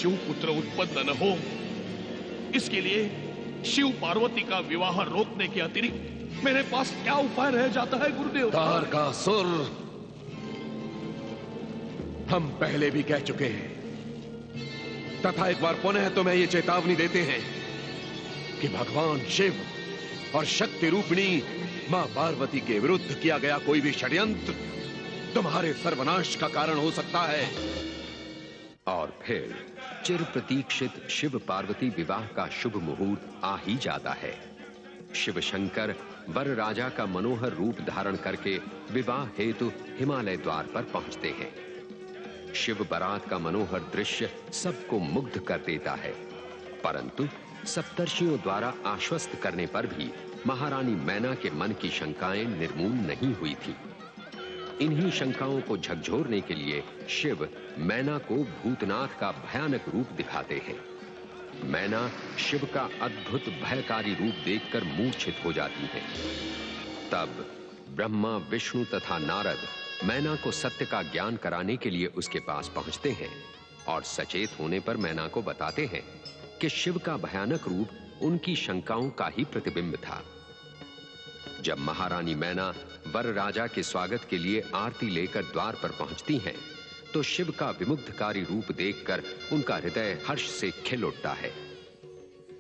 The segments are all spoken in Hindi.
शिव पुत्र उत्पन्न न हो, इसके लिए शिव पार्वती का विवाह रोकने के अतिरिक्त मेरे पास क्या उपाय रह जाता है गुरुदेव? तारकासुर, हम पहले भी कह चुके हैं तथा एक बार पुनः तुम्हें ये चेतावनी देते हैं कि भगवान शिव और शक्ति रूपिणी मां पार्वती के विरुद्ध किया गया कोई भी षड्यंत्र तुम्हारे सर्वनाश का कारण हो सकता है। और फिर चिर प्रतीक्षित शिव पार्वती विवाह का शुभ मुहूर्त आ ही जाता है। शिव शंकर वर राजा का मनोहर रूप धारण करके विवाह हेतु हिमालय द्वार पर पहुंचते हैं। शिव बारात का मनोहर दृश्य सबको मुग्ध कर देता है, परंतु सप्तर्षियों द्वारा आश्वस्त करने पर भी महारानी मैना के मन की शंकाएं निर्मूल नहीं हुई थी। इन्हीं शंकाओं को झकझोरने के लिए शिव मैना को भूतनाथ का भयानक रूप दिखाते हैं। मैना शिव का अद्भुत भयकारी रूप देखकर मूर्छित हो जाती है। तब ब्रह्मा, विष्णु तथा नारद मैना को सत्य का ज्ञान कराने के लिए उसके पास पहुंचते हैं और सचेत होने पर मैना को बताते हैं कि शिव का भयानक रूप उनकी शंकाओं का ही प्रतिबिंब था। जब महारानी मैना वर राजा के स्वागत के लिए आरती लेकर द्वार पर पहुंचती हैं, तो शिव का विमुग्धकारी रूप देखकर उनका हृदय हर्ष से खिल उठता है।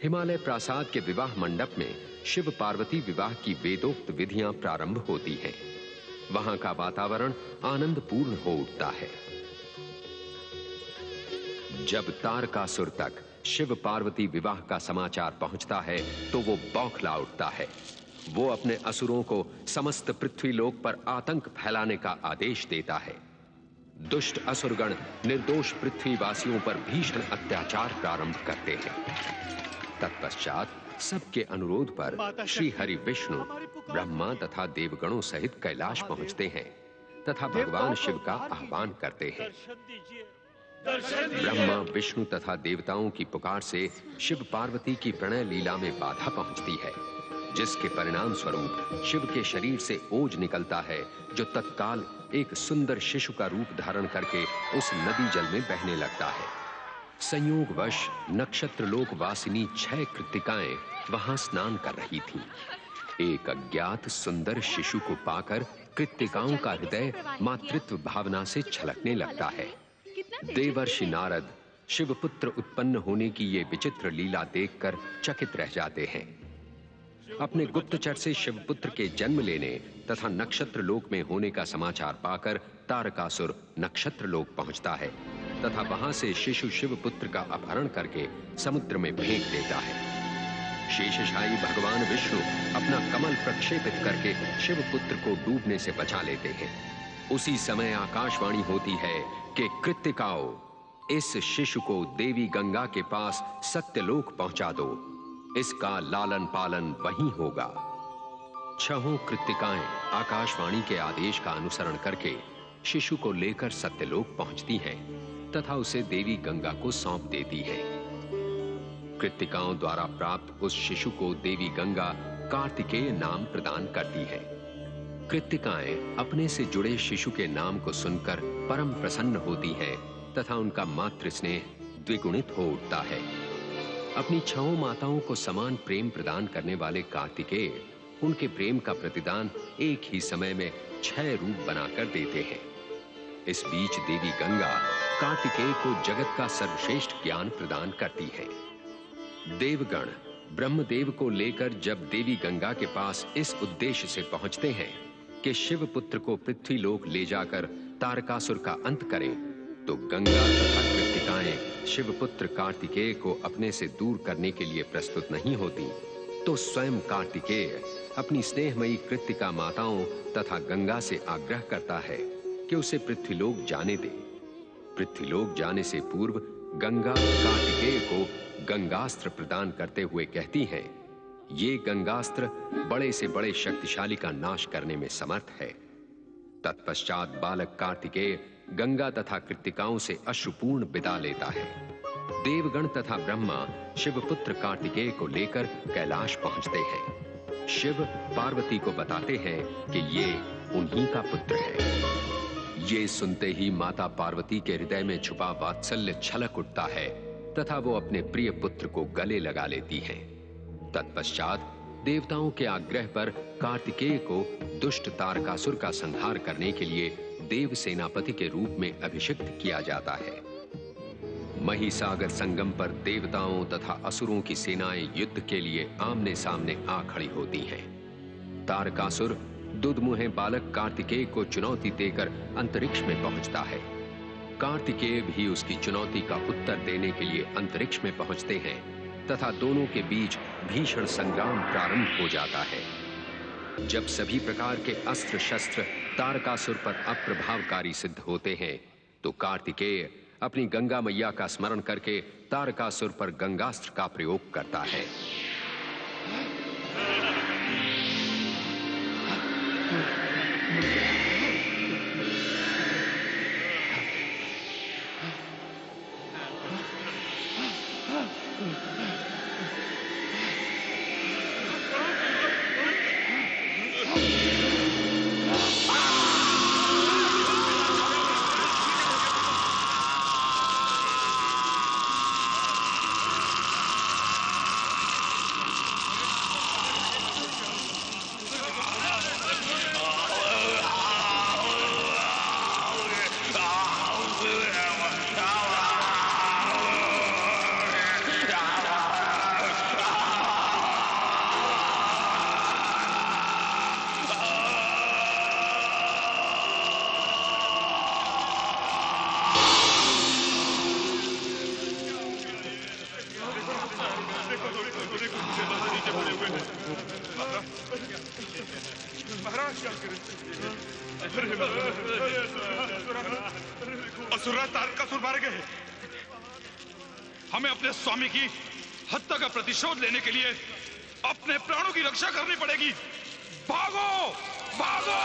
हिमालय प्रासाद के विवाह मंडप में शिव पार्वती विवाह की वेदोक्त विधियां प्रारंभ होती हैं। वहां का वातावरण आनंदपूर्ण हो उठता है। जब तारकासुर तक शिव पार्वती विवाह का समाचार पहुंचता है तो वो बौखला उठता है। वो अपने असुरों को समस्त पृथ्वीलोक पर आतंक फैलाने का आदेश देता है। दुष्ट असुरगण निर्दोष पृथ्वीवासियों पर भीषण अत्याचार प्रारंभ करते हैं। तत्पश्चात सबके अनुरोध पर श्री हरि विष्णु ब्रह्मा तथा देवगणों सहित कैलाश पहुंचते हैं तथा भगवान शिव का आह्वान करते हैं। ब्रह्मा, विष्णु तथा देवताओं की पुकार से शिव पार्वती की प्रणय लीला में बाधा पहुंचती है, जिसके परिणाम स्वरूप शिव के शरीर से ओज निकलता है, जो तत्काल एक सुंदर शिशु का रूप धारण करके उस नदी जल में बहने लगता है। संयोगवश नक्षत्र लोक वासिनी 6 कृत्तिकाएं वहां स्नान कर रही थीं। एक अज्ञात सुंदर शिशु को पाकर कृत्तिकाओं का हृदय मातृत्व भावना से छलकने लगता है। देवर्षि नारद शिवपुत्र उत्पन्न होने की ये विचित्र लीला देखकर चकित रह जाते हैं। अपने गुप्तचर से शिवपुत्र के जन्म लेने तथा नक्षत्र लोक में होने का समाचार पाकर तारकासुर नक्षत्र लोक पहुंचता है तथा वहां से शिशु शिवपुत्र का अपहरण करके समुद्र में फेंक देता है। शेषशायी भगवान विष्णु अपना कमल प्रक्षेपित करके शिवपुत्र को डूबने से बचा लेते हैं। उसी समय आकाशवाणी होती है कि कृत्तिकाओ, इस शिशु को देवी गंगा के पास सत्यलोक पहुंचा दो, इसका लालन पालन वहीं होगा। 6 कृत्तिकाएं आकाशवाणी के आदेश का अनुसरण करके शिशु को लेकर सत्यलोक पहुंचती हैं तथा उसे देवी गंगा को सौंप देती हैं। कृत्तिकाओं द्वारा प्राप्त उस शिशु को देवी गंगा कार्तिकेय नाम प्रदान करती है। कृत्तिकाएं अपने से जुड़े शिशु के नाम को सुनकर परम प्रसन्न होती हैं तथा उनका मातृ स्नेह द्विगुणित हो उठता है। अपनी 6 माताओं को समान प्रेम प्रदान करने वाले कार्तिकेय उनके प्रेम का प्रतिदान एक ही समय में 6 रूप बनाकर देते हैं। इस बीच देवी गंगा कार्तिकेय को जगत का सर्वश्रेष्ठ ज्ञान प्रदान करती है। देवगण ब्रह्मदेव को लेकर जब देवी गंगा के पास इस उद्देश्य से पहुंचते हैं कि शिवपुत्र को पृथ्वीलोक ले जाकर तारकासुर का अंत करें, तो गंगा तथा कृत्तिकाएं शिवपुत्र कार्तिकेय को अपने से दूर करने के लिए प्रस्तुत नहीं होती, तो स्वयं कार्तिकेय अपनी स्नेहमयी कृत्तिका माताओं तथा गंगा से आग्रह करता है कि उसे पृथ्वीलोक जाने दे। पृथ्वीलोक जाने से पूर्व गंगा कार्तिकेय को गंगास्त्र प्रदान करते हुए कहती हैं, ये गंगास्त्र बड़े से बड़े शक्तिशाली का नाश करने में समर्थ है। तत्पश्चात बालक कार्तिकेय गंगा तथा कृत्तिकाओं से अश्रुपूर्ण विदा लेता है। देवगण तथा ब्रह्मा शिवपुत्र कार्तिकेय को लेकर कैलाश पहुंचते हैं। शिव पार्वती को बताते हैं कि ये उन्हीं का पुत्र है। ये सुनते ही माता पार्वती के हृदय में छुपा वात्सल्य छलक उठता है तथा वो अपने प्रिय पुत्र को गले लगा लेती हैं। तत्पश्चात देवताओं के आग्रह पर कार्तिकेय को दुष्ट तारकासुर का संहार करने के लिए देव सेनापति के रूप में अभिषिक्त किया जाता है। महिसागर संगम पर देवताओं तथा असुरों की सेनाएं युद्ध के लिए आमने सामने आ खड़ी होती हैं। तारकासुर दुधमुहे बालक कार्तिकेय को चुनौती देकर अंतरिक्ष में पहुंचता है। कार्तिकेय भी उसकी चुनौती का उत्तर देने के लिए अंतरिक्ष में पहुंचते हैं तथा दोनों के बीच भीषण संग्राम प्रारंभ हो जाता है। जब सभी प्रकार के अस्त्र शस्त्र तारकासुर पर अप्रभावकारी सिद्ध होते हैं तो कार्तिकेय अपनी गंगा मैया का स्मरण करके तारकासुर पर गंगास्त्र का प्रयोग करता है। असुर तारकासुर मारे गए। हमें अपने स्वामी की हत्या का प्रतिशोध लेने के लिए अपने प्राणों की रक्षा करनी पड़ेगी। भागो भागो।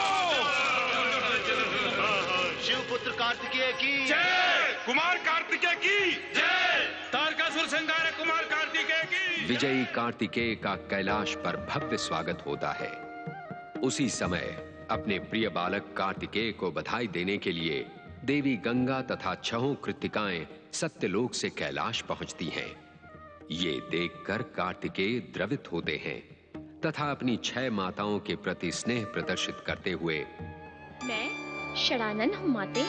शिवपुत्र कार्तिकेय की जय। कुमार कार्तिकेय की जय। तारकासुर संहार कुमार कार्तिकेय की। विजयी कार्तिकेय का कैलाश पर भव्य स्वागत होता है। उसी समय अपने प्रिय बालक कार्तिकेय को बधाई देने के लिए देवी गंगा तथा छहों कृत्तिकाएं सत्यलोक से कैलाश पहुंचती हैं। ये देखकर कार्तिकेय द्रवित होते हैं तथा अपनी 6 माताओं के प्रति स्नेह प्रदर्शित करते हुए, मैं षडानन हूं माते।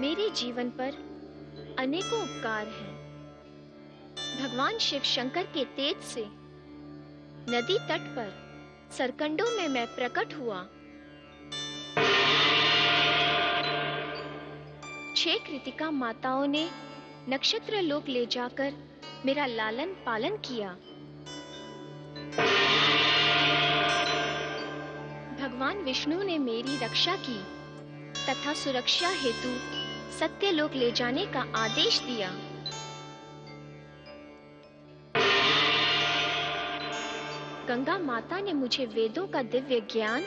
मेरे जीवन पर अनेकों उपकार हैं। भगवान शिव शंकर के तेज से नदी तट पर सरकंडों में मैं प्रकट हुआ। 6 कृतिका माताओं ने नक्षत्र लोक ले जाकर मेरा लालन पालन किया। भगवान विष्णु ने मेरी रक्षा की तथा सुरक्षा हेतु सत्यलोक ले जाने का आदेश दिया। गंगा माता ने मुझे वेदों का दिव्य ज्ञान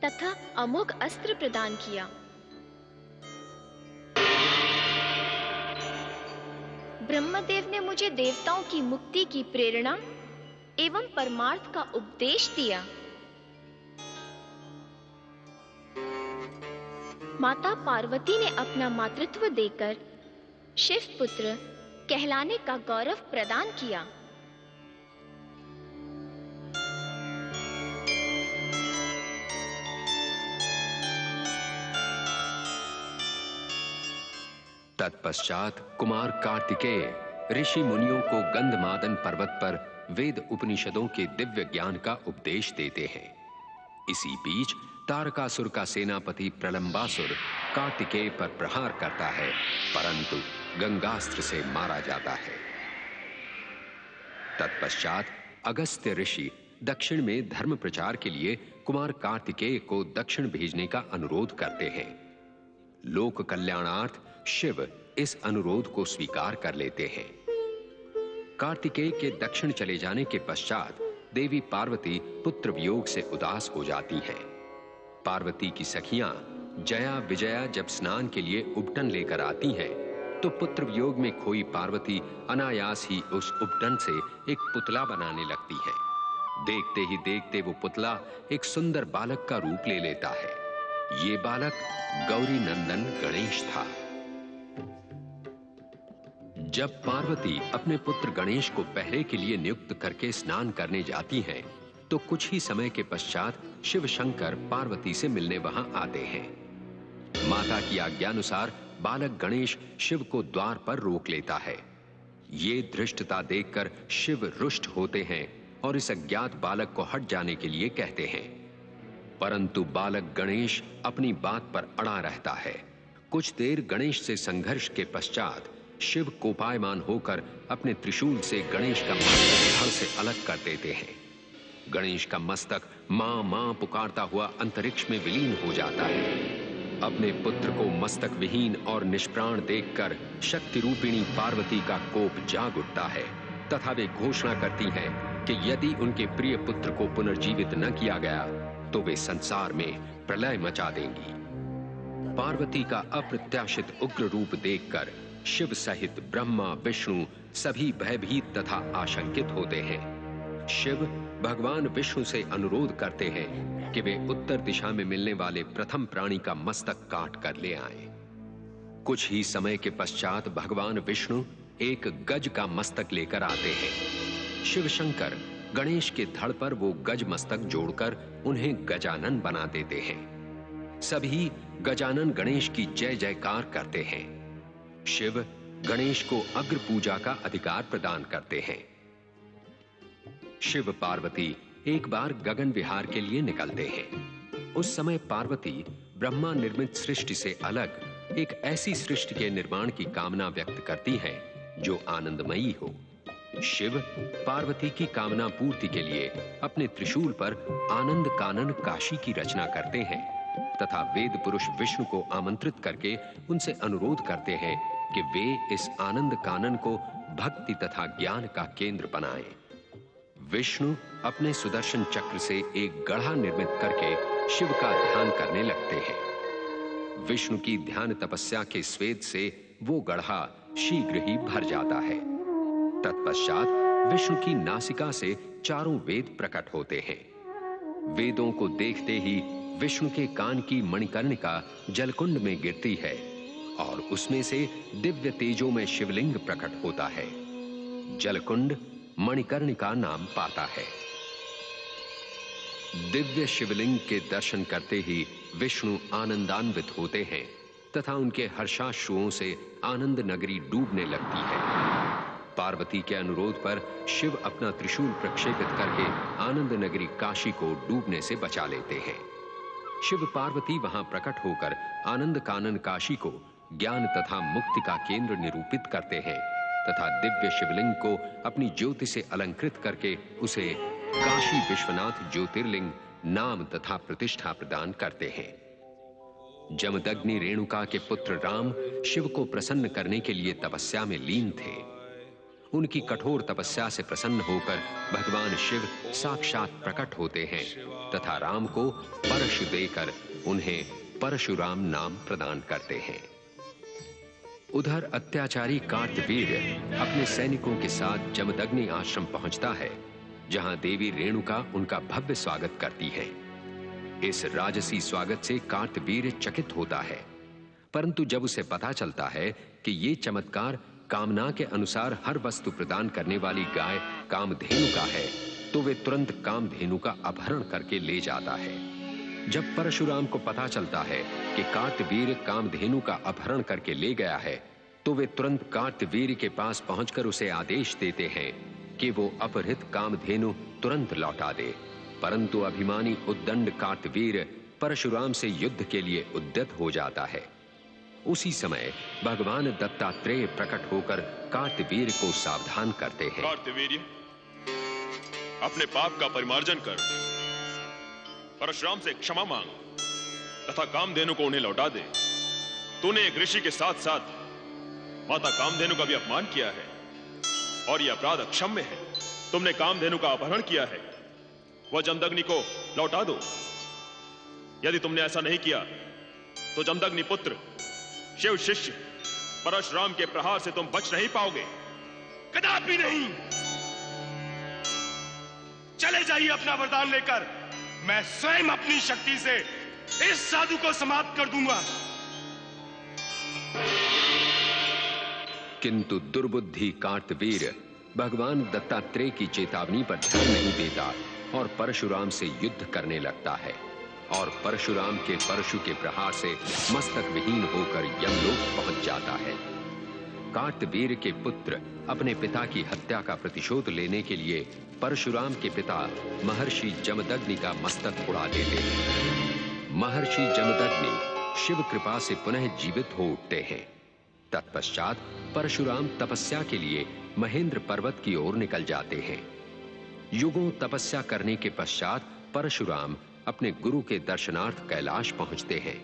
तथा अमोघ अस्त्र प्रदान किया। ब्रह्मदेव ने मुझे देवताओं की मुक्ति की प्रेरणा एवं परमार्थ का उपदेश दिया। माता पार्वती ने अपना मातृत्व देकर शिव पुत्र कहलाने का गौरव प्रदान किया। तत्पश्चात कुमार कार्तिकेय ऋषि मुनियों को गंधमादन पर्वत पर वेद उपनिषदों के दिव्य ज्ञान का उपदेश देते हैं। इसी बीच तारकासुर का सेनापति प्रलंबासुर कार्तिकेय पर प्रहार करता है, परंतु गंगास्त्र से मारा जाता है। तत्पश्चात अगस्त्य ऋषि दक्षिण में धर्म प्रचार के लिए कुमार कार्तिकेय को दक्षिण भेजने का अनुरोध करते हैं। लोक कल्याणार्थ शिव इस अनुरोध को स्वीकार कर लेते हैं। कार्तिकेय के दक्षिण चले जाने के पश्चात देवी पार्वती पुत्र वियोग से उदास हो जाती हैं। पार्वती की सखियां जया विजया जब स्नान के लिए उबटन लेकर आती हैं तो पुत्र वियोग में खोई पार्वती अनायास ही उस उपटन से एक पुतला बनाने लगती है। देखते ही देखते वो पुतला एक सुंदर बालक का रूप ले लेता है। ये बालक गौरी नंदन गणेश था। जब पार्वती अपने पुत्र गणेश को पहरे के लिए नियुक्त करके स्नान करने जाती हैं, तो कुछ ही समय के पश्चात शिव शंकर पार्वती से मिलने वहां आते हैं। माता की आज्ञानुसार बालक गणेश शिव को द्वार पर रोक लेता है। ये धृष्टता देखकर शिव रुष्ट होते हैं और इस अज्ञात बालक को हट जाने के लिए कहते हैं, परंतु बालक गणेश अपनी बात पर अड़ा रहता है। कुछ देर गणेश से संघर्ष के पश्चात शिव कोपायमान होकर अपने त्रिशूल से गणेश का मस्तक धड़ से अलग कर देते हैं। गणेश का मस्तक मां मां पुकारता हुआ अंतरिक्ष में विलीन हो जाता है। अपने पुत्र को मस्तक विहीन और निष्प्राण देखकर शक्ति रूपिणी पार्वती का कोप जाग उठता है तथा वे घोषणा करती हैं कि यदि उनके प्रिय पुत्र को पुनर्जीवित न किया गया तो वे संसार में प्रलय मचा देंगी। पार्वती का अप्रत्याशित उग्र रूप देखकर शिव सहित ब्रह्मा विष्णु सभी भयभीत तथा आशंकित होते हैं। शिव भगवान विष्णु से अनुरोध करते हैं कि वे उत्तर दिशा में मिलने वाले प्रथम प्राणी का मस्तक काट कर ले आएं। कुछ ही समय के पश्चात भगवान विष्णु एक गज का मस्तक लेकर आते हैं। शिव शंकर गणेश के धड़ पर वो गज मस्तक जोड़कर उन्हें गजानन बना देते हैं। सभी गजानन गणेश की जय जयकार करते हैं। शिव गणेश को अग्र पूजा का अधिकार प्रदान करते हैं। शिव पार्वती एक बार गगन विहार के लिए निकलते हैं। उस समय पार्वती ब्रह्मा निर्मित सृष्टि से अलग एक ऐसी सृष्टि के निर्माण की कामना व्यक्त करती है जो आनंदमयी हो। शिव पार्वती की कामना पूर्ति के लिए अपने त्रिशूल पर आनंद कानन काशी की रचना करते हैं तथा वेद पुरुष विष्णु को आमंत्रित करके उनसे अनुरोध करते हैं कि वे इस आनंद कानन को भक्ति तथा ज्ञान का केंद्र बनाएं। विष्णु अपने सुदर्शन चक्र से एक गढ़ा निर्मित करके शिव का ध्यान करने लगते हैं। विष्णु की ध्यान तपस्या के स्वेद से वो गढ़ा शीघ्र ही भर जाता है। तत्पश्चात विष्णु की नासिका से चारों वेद प्रकट होते हैं। वेदों को देखते ही विष्णु के कान की मणिकर्णिका जलकुंड में गिरती है और उसमें से दिव्य तेजों में शिवलिंग प्रकट होता है। जलकुंड मणिकर्णिका नाम पाता है। दिव्य शिवलिंग के दर्शन करते ही विष्णु आनंदान्वित होते हैं तथा उनके हर्षाश्रुओं से आनंद नगरी डूबने लगती है। पार्वती के अनुरोध पर शिव अपना त्रिशूल प्रक्षेपित करके आनंद नगरी काशी को डूबने से बचा लेते हैं। शिव पार्वती वहां प्रकट होकर आनंद कानन काशी को ज्ञान तथा मुक्ति का केंद्र निरूपित करते हैं तथा दिव्य शिवलिंग को अपनी ज्योति से अलंकृत करके उसे काशी विश्वनाथ ज्योतिर्लिंग नाम तथा प्रतिष्ठा प्रदान करते हैं। जमदग्नि रेणुका के पुत्र राम शिव को प्रसन्न करने के लिए तपस्या में लीन थे। उनकी कठोर तपस्या से प्रसन्न होकर भगवान शिव साक्षात प्रकट होते हैं तथा राम को परशु देकर उन्हें परशुराम नाम प्रदान करते हैं। उधर अत्याचारी कार्तवीर्य अपने सैनिकों के साथ जमदग्नि आश्रम पहुंचता है, जहां देवी रेणुका उनका भव्य स्वागत करती है। इस राजसी स्वागत से कार्तवीर्य चकित होता है, परंतु जब उसे पता चलता है कि ये चमत्कार कामना के अनुसार हर वस्तु प्रदान करने वाली गाय कामधेनु का है, तो वे तुरंत कामधेनु का अपहरण करके ले जाता है। जब परशुराम को पता चलता है कि कार्तवीर्य कामधेनु का अपहरण करके ले गया है, तो वे तुरंत कार्तवीर्य के पास पहुंचकर उसे आदेश देते हैं कि वो अपहृत कामधेनु तुरंत लौटा दे। परंतु अभिमानी उद्दंड कार्तवीर्य परशुराम से युद्ध के लिए उद्यत हो जाता है। उसी समय भगवान दत्तात्रेय प्रकट होकर कार्तवीर्य को सावधान करते हैं। कार्तवीर्य, अपने पाप का परिमार्जन कर, परशुराम से क्षमा मांग तथा कामधेनु को उन्हें लौटा दे। तूने एक ऋषि के साथ साथ माता कामधेनु का भी अपमान किया है और यह अपराध अक्षम्य है। तुमने कामधेनु का अपहरण किया है, वह जमदग्नि को लौटा दो। यदि तुमने ऐसा नहीं किया तो जमदग्नि पुत्र शिव शिष्य परशुराम के प्रहार से तुम बच नहीं पाओगे। कदापि नहीं। चले जाइए अपना वरदान लेकर, मैं स्वयं अपनी शक्ति से इस साधु को समाप्त कर दूंगा। किंतु दुर्बुद्धि कार्तवीर भगवान दत्तात्रेय की चेतावनी पर ध्यान नहीं देता और परशुराम से युद्ध करने लगता है और परशुराम के परशु के प्रहार से मस्तक विहीन होकर यमलोक पहुंच जाता है। कार्तवीर के पुत्र अपने पिता की हत्या का प्रतिशोध लेने के लिए परशुराम के पिता महर्षि जमदग्नि का मस्तक उड़ा देते हैं। महर्षि जमदग्नि शिव कृपा से पुनः जीवित हो उठते हैं। तत्पश्चात परशुराम तपस्या के लिए महेंद्र पर्वत की ओर निकल जाते हैं। युगों तपस्या करने के पश्चात परशुराम अपने गुरु के दर्शनार्थ कैलाश पहुंचते हैं,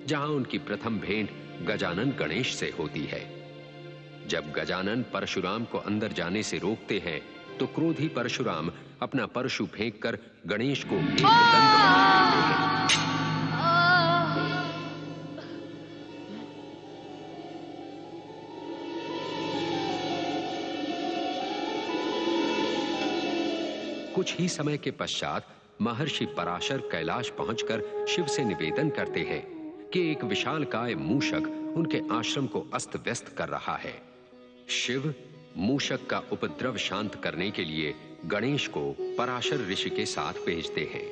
जहां उनकी प्रथम भेंट गजानन गणेश से होती है। जब गजानन परशुराम को अंदर जाने से रोकते हैं, तो क्रोधी परशुराम अपना परशु फेंककर गणेश को एक दंड बना देते हैं। कुछ ही समय के पश्चात महर्षि पराशर कैलाश पहुंचकर शिव से निवेदन करते हैं कि एक विशालकाय मूषक उनके आश्रम को अस्त व्यस्त कर रहा है। शिव मूषक का उपद्रव शांत करने के लिए गणेश को पराशर ऋषि के साथ भेजते हैं।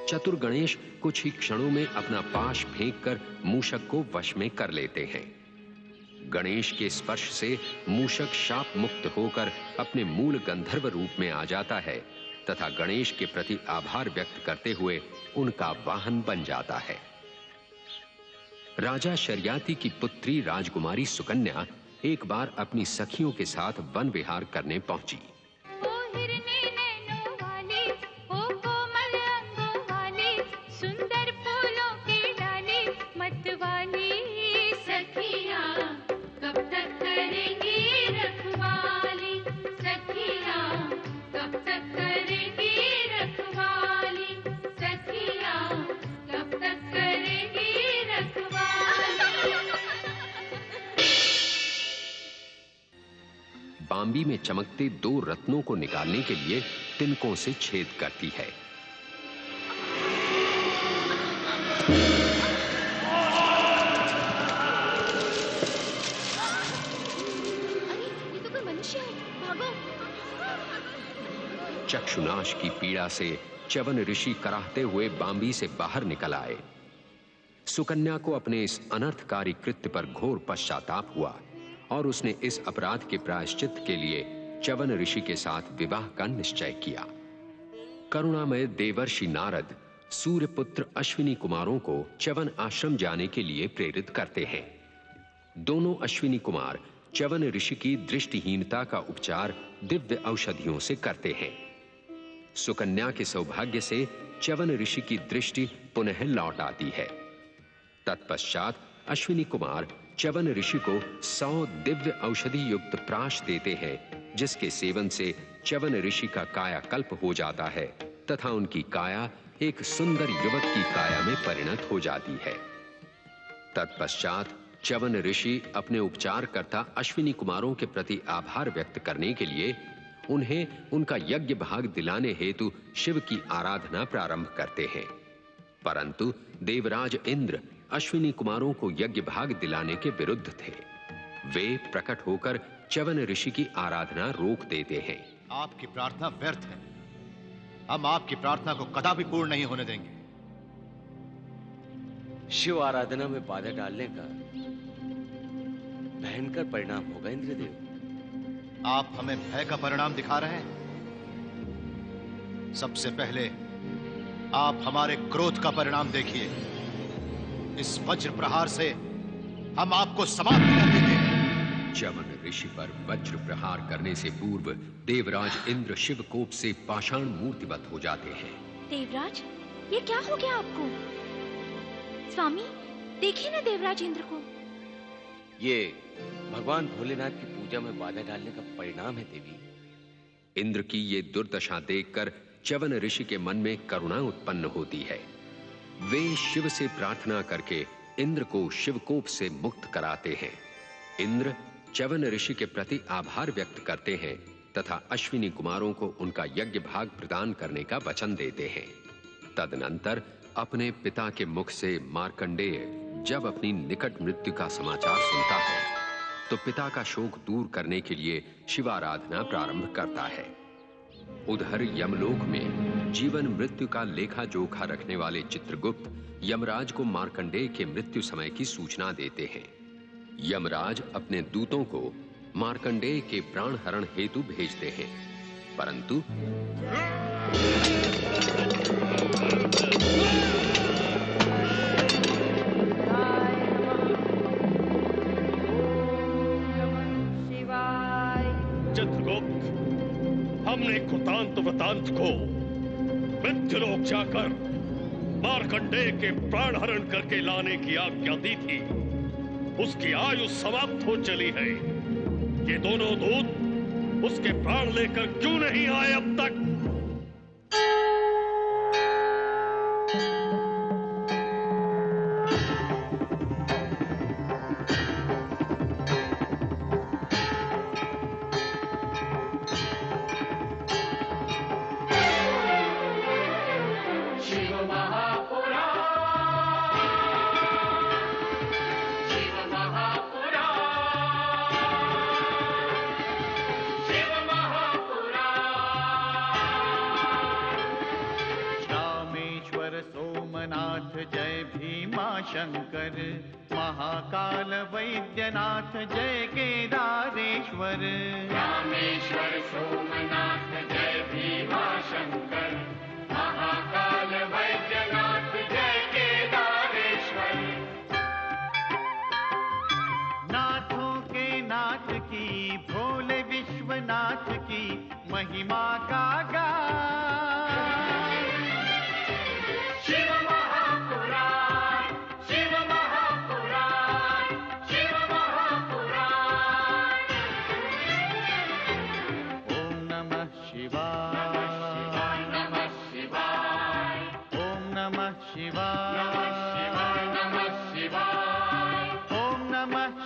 चतुर गणेश कुछ ही क्षणों में अपना पाश फेंककर मूषक को वश में कर लेते हैं। गणेश के स्पर्श से मूषक शाप मुक्त होकर अपने मूल गंधर्व रूप में आ जाता है तथा गणेश के प्रति आभार व्यक्त करते हुए उनका वाहन बन जाता है। राजा शर्याति की पुत्री राजकुमारी सुकन्या एक बार अपनी सखियों के साथ वन विहार करने पहुंची। बांबी में चमकते दो रत्नों को निकालने के लिए तिनकों से छेद करती है। अरे ये तो कोई मनुष्य है, भागो। चक्षुनाश की पीड़ा से च्यवन ऋषि कराहते हुए बांबी से बाहर निकल आए। सुकन्या को अपने इस अनर्थकारी कृत्य पर घोर पश्चाताप हुआ और उसने इस अपराध के प्रायश्चित के लिए च्यवन ऋषि के साथ विवाह का निश्चय किया। करुणामय देवर्षि नारद सूर्यपुत्र अश्विनी कुमारों को च्यवन आश्रम जाने के लिए प्रेरित करते हैं। दोनों अश्विनी कुमार च्यवन ऋषि की दृष्टिहीनता का उपचार दिव्य औषधियों से करते हैं। सुकन्या के सौभाग्य से च्यवन ऋषि की दृष्टि पुनः लौट आती है। तत्पश्चात अश्विनी कुमार च्यवन ऋषि को 100 दिव्य औषधि युक्त प्राश देते हैं, जिसके सेवन से च्यवन ऋषि का कायाकल्प हो जाता है तथा उनकी काया एक सुंदर युवक की काया में परिणत हो जाती है। तत्पश्चात च्यवन ऋषि अपने उपचारकर्ता अश्विनी कुमारों के प्रति आभार व्यक्त करने के लिए उन्हें उनका यज्ञ भाग दिलाने हेतु शिव की आराधना प्रारंभ करते हैं। परंतु देवराज इंद्र अश्विनी कुमारों को यज्ञ भाग दिलाने के विरुद्ध थे। वे प्रकट होकर च्यवन ऋषि की आराधना रोक देते हैं। आपकी प्रार्थना व्यर्थ है। हम आपकी प्रार्थना को कदापि पूर्ण नहीं होने देंगे। शिव आराधना में बाधा डालने का भयंकर परिणाम होगा इंद्रदेव। आप हमें भय का परिणाम दिखा रहे हैं। सबसे पहले आप हमारे क्रोध का परिणाम देखिए। इस वज्र प्रहार से हम आपको समाप्त कर देंगे। च्यवन ऋषि पर वज्र प्रहार करने से पूर्व देवराज इंद्र शिव कोप से पाषाण मूर्तिवत हो जाते हैं। देवराज, ये क्या हो गया आपको? स्वामी, देखिए ना देवराज इंद्र को। ये भगवान भोलेनाथ की पूजा में बाधा डालने का परिणाम है देवी। इंद्र की ये दुर्दशा देखकर च्यवन ऋषि के मन में करुणा उत्पन्न होती है। वे शिव से प्रार्थना करके इंद्र को शिवकोप से मुक्त कराते हैं इंद्र च्यवन ऋषि के प्रति आभार व्यक्त करते हैं तथा अश्विनी कुमारों को उनका यज्ञ भाग प्रदान करने का वचन देते हैं। तदनंतर अपने पिता के मुख से मार्कंडेय जब अपनी निकट मृत्यु का समाचार सुनता है तो पिता का शोक दूर करने के लिए शिवाराधना प्रारंभ करता है। उधर यमलोक में जीवन मृत्यु का लेखा जोखा रखने वाले चित्रगुप्त यमराज को मार्कंडेय के मृत्यु समय की सूचना देते हैं। यमराज अपने दूतों को मार्कंडेय के प्राण हरण हेतु भेजते हैं, परंतु चित्रगुप्त, हमने कृतांत वृतांत को मृत्युलोक जाकर मार्कंडेय के प्राण हरण करके लाने की आज्ञा दी थी। उसकी आयु समाप्त हो चली है। ये दोनों दूत उसके प्राण लेकर क्यों नहीं आए अब तक? शंकर महाकाल वैद्यनाथ जय केदारेश्वर। रामेश्वर सोमनाथ जय भीमा शंकर महाकाल वैद्यनाथ जय केदारेश्वर। नाथों के नाथ की भोले विश्वनाथ की महिमा का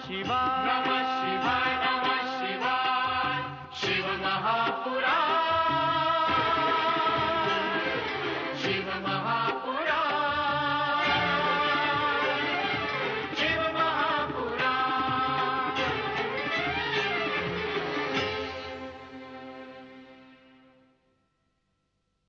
शिवाय।